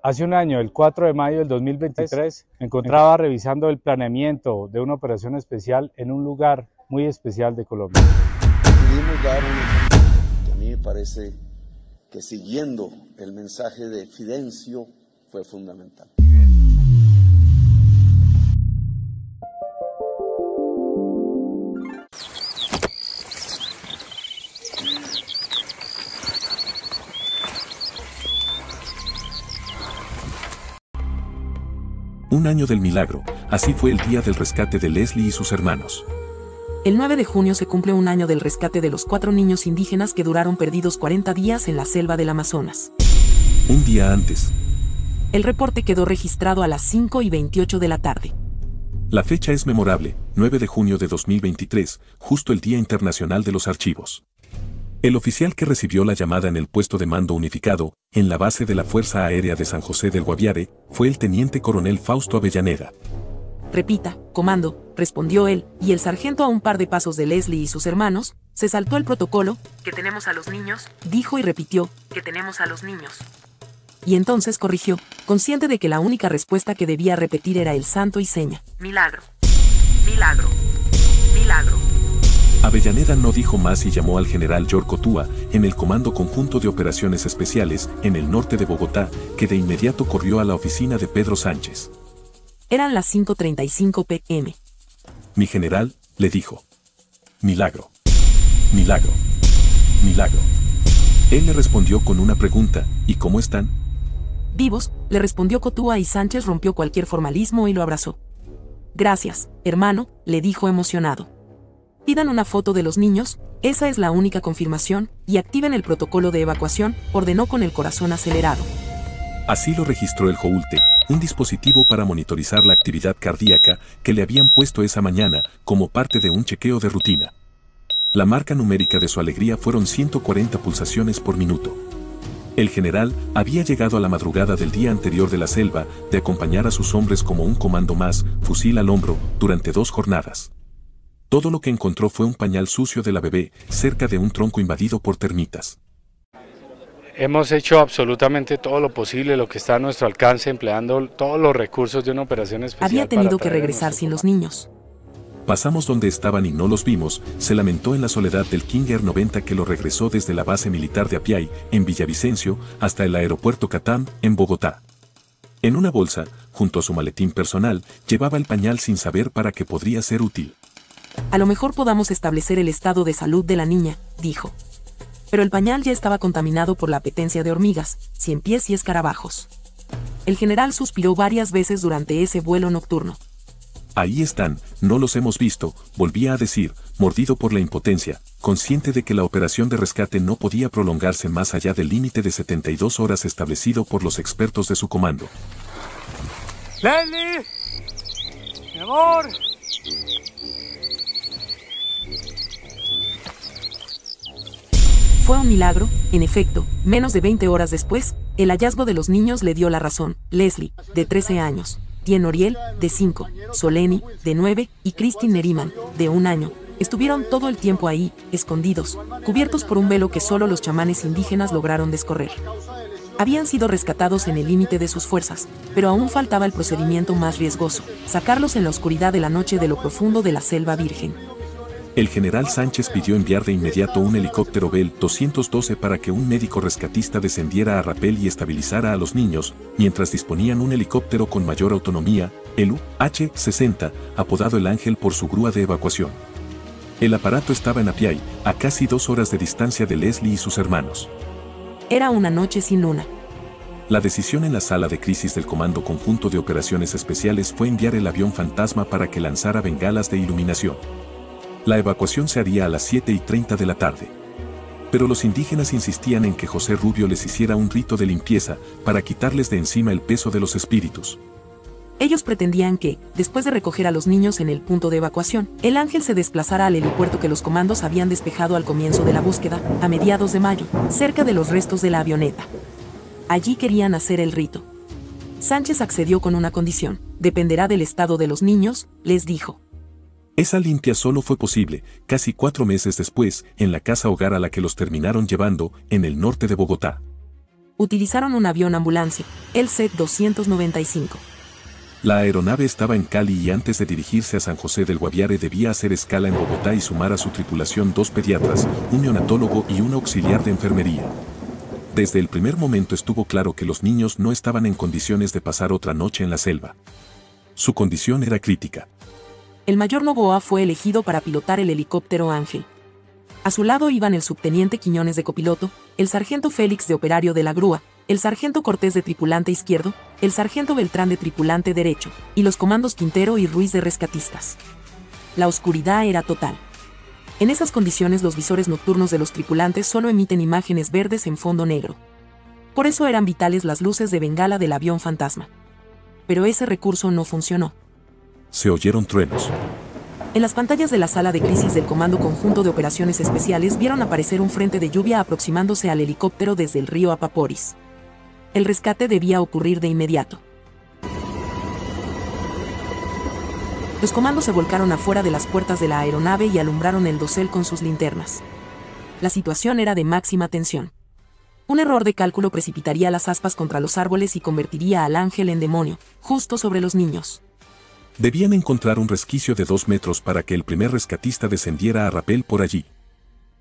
Hace un año, el 4 de mayo del 2023, me encontraba revisando el planeamiento de una operación especial en un lugar muy especial de Colombia. Decidimos dar un ejemplo que a mí me parece que, siguiendo el mensaje de Fidencio, fue fundamental. Un año del milagro, así fue el día del rescate de Leslie y sus hermanos. El 9 de junio se cumple un año del rescate de los 4 niños indígenas que duraron perdidos 40 días en la selva del Amazonas. Un día antes. El reporte quedó registrado a las 5:28 de la tarde. La fecha es memorable, 9 de junio de 2023, justo el Día Internacional de los Archivos. El oficial que recibió la llamada en el puesto de mando unificado, en la base de la Fuerza Aérea de San José del Guaviare, fue el teniente coronel Fausto Avellaneda. Repita, comando, respondió él, y el sargento, a un par de pasos de Leslie y sus hermanos, se saltó el protocolo. Que tenemos a los niños, dijo y repitió, que tenemos a los niños. Y entonces corrigió, consciente de que la única respuesta que debía repetir era el santo y seña. Milagro. Milagro. Milagro. Avellaneda no dijo más y llamó al general Yorko Túa, en el Comando Conjunto de Operaciones Especiales, en el norte de Bogotá, que de inmediato corrió a la oficina de Pedro Sánchez. Eran las 5:35 p.m. Mi general, le dijo. Milagro. Milagro. Milagro. Él le respondió con una pregunta, ¿y cómo están? Vivos, le respondió Cotúa, y Sánchez rompió cualquier formalismo y lo abrazó. Gracias, hermano, le dijo emocionado. Pidan una foto de los niños, esa es la única confirmación, y activen el protocolo de evacuación, ordenó con el corazón acelerado. Así lo registró el Joulte, un dispositivo para monitorizar la actividad cardíaca que le habían puesto esa mañana como parte de un chequeo de rutina. La marca numérica de su alegría fueron 140 pulsaciones por minuto. El general había llegado a la madrugada del día anterior de la selva de acompañar a sus hombres como un comando más, fusil al hombro, durante 2 jornadas. Todo lo que encontró fue un pañal sucio de la bebé cerca de un tronco invadido por termitas. Hemos hecho absolutamente todo lo posible, lo que está a nuestro alcance, empleando todos los recursos de una operación especial. Había tenido que regresar sin los niños. Pasamos donde estaban y no los vimos, se lamentó en la soledad del King Air 90, que lo regresó desde la base militar de Apiay, en Villavicencio, hasta el aeropuerto Catam, en Bogotá. En una bolsa, junto a su maletín personal, llevaba el pañal sin saber para qué podría ser útil. A lo mejor podamos establecer el estado de salud de la niña, dijo. Pero el pañal ya estaba contaminado por la apetencia de hormigas, ciempiés y escarabajos. El general suspiró varias veces durante ese vuelo nocturno. Ahí están, no los hemos visto, volvía a decir, mordido por la impotencia, consciente de que la operación de rescate no podía prolongarse más allá del límite de 72 horas establecido por los expertos de su comando. ¡Leslie! ¡Mi amor! Fue un milagro, en efecto, menos de 20 horas después, el hallazgo de los niños le dio la razón. Leslie, de 13 años, Tien Oriel, de 5, Soleni, de 9, y Christine Neriman, de 1 año, estuvieron todo el tiempo ahí, escondidos, cubiertos por un velo que solo los chamanes indígenas lograron descorrer. Habían sido rescatados en el límite de sus fuerzas, pero aún faltaba el procedimiento más riesgoso, sacarlos en la oscuridad de la noche de lo profundo de la selva virgen. El general Sánchez pidió enviar de inmediato un helicóptero Bell 212 para que un médico rescatista descendiera a rapel y estabilizara a los niños, mientras disponían un helicóptero con mayor autonomía, el UH-60, apodado El Ángel por su grúa de evacuación. El aparato estaba en Apiay, a casi 2 horas de distancia de Leslie y sus hermanos. Era una noche sin luna. La decisión en la sala de crisis del Comando Conjunto de Operaciones Especiales fue enviar el avión fantasma para que lanzara bengalas de iluminación. La evacuación se haría a las 7:30 de la tarde. Pero los indígenas insistían en que José Rubio les hiciera un rito de limpieza para quitarles de encima el peso de los espíritus. Ellos pretendían que, después de recoger a los niños en el punto de evacuación, el ángel se desplazara al helipuerto que los comandos habían despejado al comienzo de la búsqueda, a mediados de mayo, cerca de los restos de la avioneta. Allí querían hacer el rito. Sánchez accedió con una condición: dependerá del estado de los niños, les dijo. Esa limpia solo fue posible, casi 4 meses después, en la casa hogar a la que los terminaron llevando, en el norte de Bogotá. utilizaron un avión ambulancia, el C-295. La aeronave estaba en Cali y antes de dirigirse a San José del Guaviare debía hacer escala en Bogotá y sumar a su tripulación 2 pediatras, un neonatólogo y un auxiliar de enfermería. Desde el primer momento estuvo claro que los niños no estaban en condiciones de pasar otra noche en la selva. Su condición era crítica. El mayor Novoa fue elegido para pilotar el helicóptero Ángel. A su lado iban el subteniente Quiñones de copiloto, el sargento Félix de operario de la grúa, el sargento Cortés de tripulante izquierdo, el sargento Beltrán de tripulante derecho, y los comandos Quintero y Ruiz de rescatistas. La oscuridad era total. En esas condiciones los visores nocturnos de los tripulantes solo emiten imágenes verdes en fondo negro. Por eso eran vitales las luces de bengala del avión fantasma. Pero ese recurso no funcionó. Se oyeron truenos. En las pantallas de la sala de crisis del Comando Conjunto de Operaciones Especiales vieron aparecer un frente de lluvia aproximándose al helicóptero desde el río Apaporis. El rescate debía ocurrir de inmediato. Los comandos se volcaron afuera de las puertas de la aeronave y alumbraron el dosel con sus linternas. La situación era de máxima tensión. Un error de cálculo precipitaría las aspas contra los árboles y convertiría al Ángel en demonio, justo sobre los niños. Debían encontrar un resquicio de 2 metros para que el primer rescatista descendiera a rapel por allí.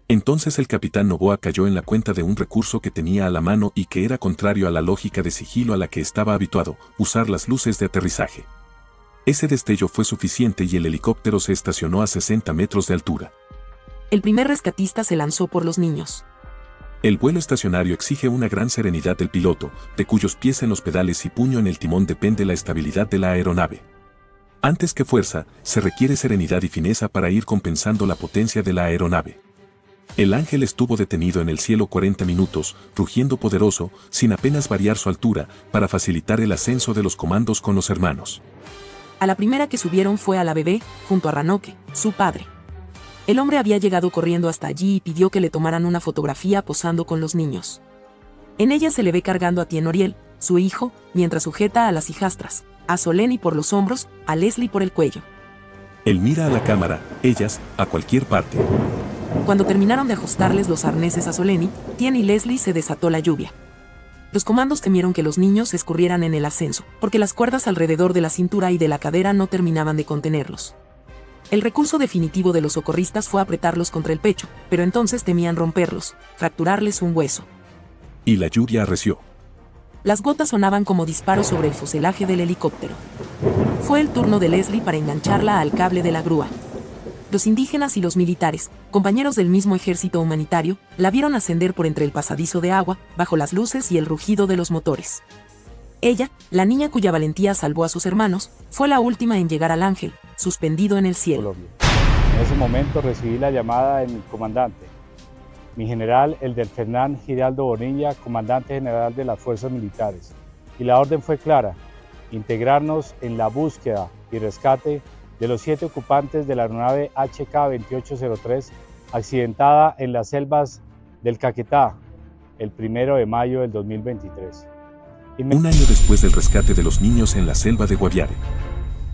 Entonces el capitán Novoa cayó en la cuenta de un recurso que tenía a la mano y que era contrario a la lógica de sigilo a la que estaba habituado, usar las luces de aterrizaje. Ese destello fue suficiente y el helicóptero se estacionó a 60 metros de altura. El primer rescatista se lanzó por los niños. El vuelo estacionario exige una gran serenidad del piloto, de cuyos pies en los pedales y puño en el timón depende la estabilidad de la aeronave. Antes que fuerza, se requiere serenidad y fineza para ir compensando la potencia de la aeronave. El Ángel estuvo detenido en el cielo 40 minutos, rugiendo poderoso, sin apenas variar su altura, para facilitar el ascenso de los comandos con los hermanos. A la primera que subieron fue a la bebé, junto a Ranoque, su padre. El hombre había llegado corriendo hasta allí y pidió que le tomaran una fotografía posando con los niños. En ella se le ve cargando a Tien Oriel, su hijo, mientras sujeta a las hijastras, a Soleni por los hombros, a Leslie por el cuello. Él mira a la cámara, ellas, a cualquier parte. Cuando terminaron de ajustarles los arneses a Soleni, Tien y Leslie se desató la lluvia. Los comandos temieron que los niños escurrieran en el ascenso, porque las cuerdas alrededor de la cintura y de la cadera no terminaban de contenerlos. El recurso definitivo de los socorristas fue apretarlos contra el pecho, pero entonces temían romperlos, fracturarles un hueso. Y la lluvia arreció. Las gotas sonaban como disparos sobre el fuselaje del helicóptero. Fue el turno de Leslie para engancharla al cable de la grúa. Los indígenas y los militares, compañeros del mismo ejército humanitario, la vieron ascender por entre el pasadizo de agua, bajo las luces y el rugido de los motores. Ella, la niña cuya valentía salvó a sus hermanos, fue la última en llegar al Ángel, suspendido en el cielo. En ese momento recibí la llamada de mi comandante, mi general Elder Fernán Giraldo Bonilla, comandante general de las fuerzas militares, y la orden fue clara: integrarnos en la búsqueda y rescate de los 7 ocupantes de la aeronave HK-2803 accidentada en las selvas del Caquetá el 1 de mayo del 2023. Un año después del rescate de los niños en la selva de Guaviare.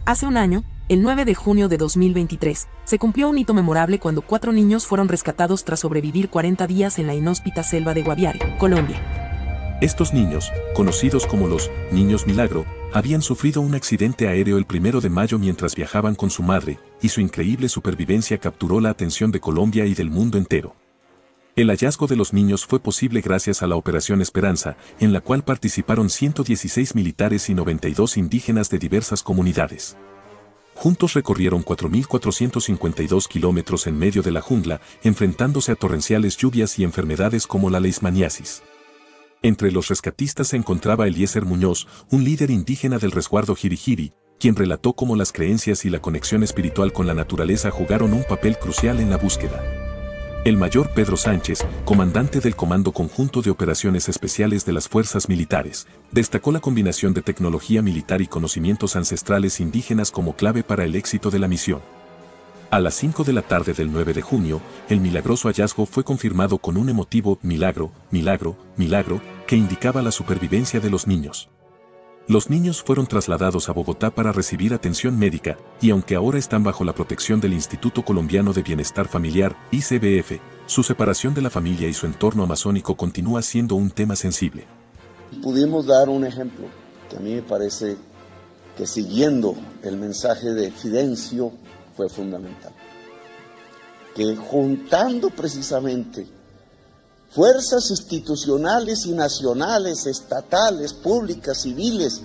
Hace un año, el 9 de junio de 2023, se cumplió un hito memorable cuando 4 niños fueron rescatados tras sobrevivir 40 días en la inhóspita selva de Guaviare, Colombia. Estos niños, conocidos como los Niños Milagro, habían sufrido un accidente aéreo el 1 de mayo mientras viajaban con su madre, y su increíble supervivencia capturó la atención de Colombia y del mundo entero. El hallazgo de los niños fue posible gracias a la Operación Esperanza, en la cual participaron 116 militares y 92 indígenas de diversas comunidades. Juntos recorrieron 4.452 kilómetros en medio de la jungla, enfrentándose a torrenciales lluvias y enfermedades como la leishmaniasis. Entre los rescatistas se encontraba Eliezer Muñoz, un líder indígena del resguardo Jirijiri, quien relató cómo las creencias y la conexión espiritual con la naturaleza jugaron un papel crucial en la búsqueda. El mayor Pedro Sánchez, comandante del Comando Conjunto de Operaciones Especiales de las Fuerzas Militares, destacó la combinación de tecnología militar y conocimientos ancestrales indígenas como clave para el éxito de la misión. A las 5 de la tarde del 9 de junio, el milagroso hallazgo fue confirmado con un emotivo milagro, milagro, milagro, que indicaba la supervivencia de los niños. Los niños fueron trasladados a Bogotá para recibir atención médica, y aunque ahora están bajo la protección del Instituto Colombiano de Bienestar Familiar, ICBF, su separación de la familia y su entorno amazónico continúa siendo un tema sensible. Pudimos dar un ejemplo que a mí me parece que siguiendo el mensaje de Fidencio fue fundamental. Que juntando precisamente fuerzas institucionales y nacionales, estatales, públicas, civiles,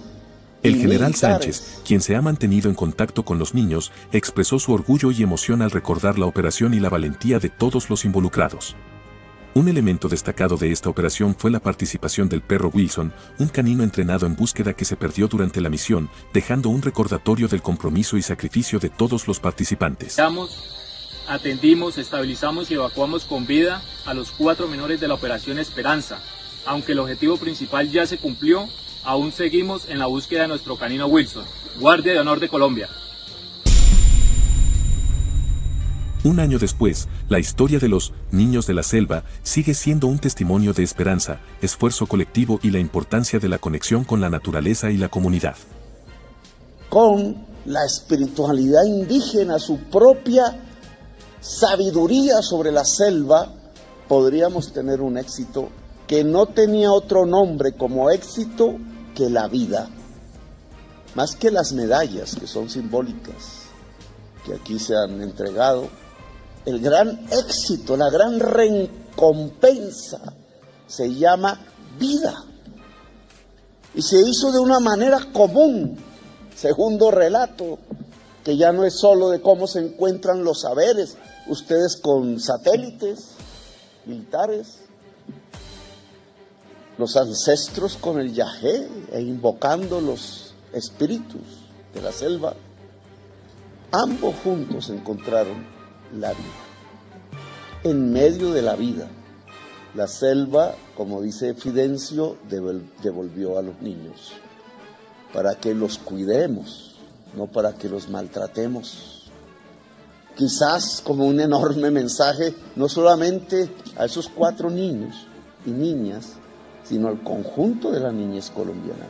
el general Sánchez, quien se ha mantenido en contacto con los niños, expresó su orgullo y emoción al recordar la operación y la valentía de todos los involucrados. Un elemento destacado de esta operación fue la participación del perro Wilson, un canino entrenado en búsqueda que se perdió durante la misión, dejando un recordatorio del compromiso y sacrificio de todos los participantes. Atendimos, estabilizamos y evacuamos con vida a los 4 menores de la Operación Esperanza. Aunque el objetivo principal ya se cumplió, aún seguimos en la búsqueda de nuestro canino Wilson, Guardia de Honor de Colombia. Un año después, la historia de los niños de la selva sigue siendo un testimonio de esperanza, esfuerzo colectivo y la importancia de la conexión con la naturaleza y la comunidad. Con la espiritualidad indígena, su propia sabiduría sobre la selva, podríamos tener un éxito que no tenía otro nombre como éxito que la vida. Más que las medallas, que son simbólicas, que aquí se han entregado, el gran éxito, la gran recompensa se llama vida. Y se hizo de una manera común. Segundo relato, que ya no es solo de cómo se encuentran los saberes, ustedes con satélites militares, los ancestros con el yagé e invocando los espíritus de la selva, ambos juntos encontraron la vida. En medio de la vida, la selva, como dice Fidencio, devolvió a los niños para que los cuidemos, no para que los maltratemos. Quizás como un enorme mensaje, no solamente a esos 4 niños y niñas, sino al conjunto de la niñez colombiana,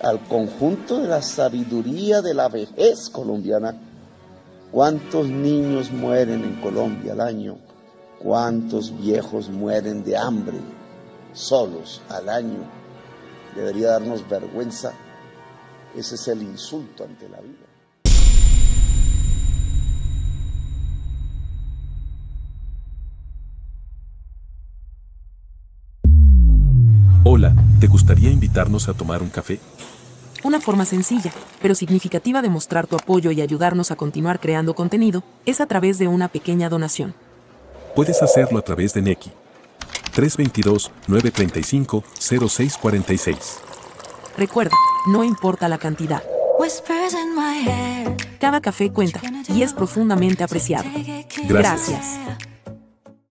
al conjunto de la sabiduría de la vejez colombiana. ¿Cuántos niños mueren en Colombia al año? ¿Cuántos viejos mueren de hambre solos al año? Debería darnos vergüenza. Ese es el insulto ante la vida. Hola, ¿te gustaría invitarnos a tomar un café? Una forma sencilla, pero significativa de mostrar tu apoyo y ayudarnos a continuar creando contenido, es a través de una pequeña donación. Puedes hacerlo a través de Nequi. 322-935-0646. Recuerda, no importa la cantidad. Cada café cuenta, y es profundamente apreciado. Gracias.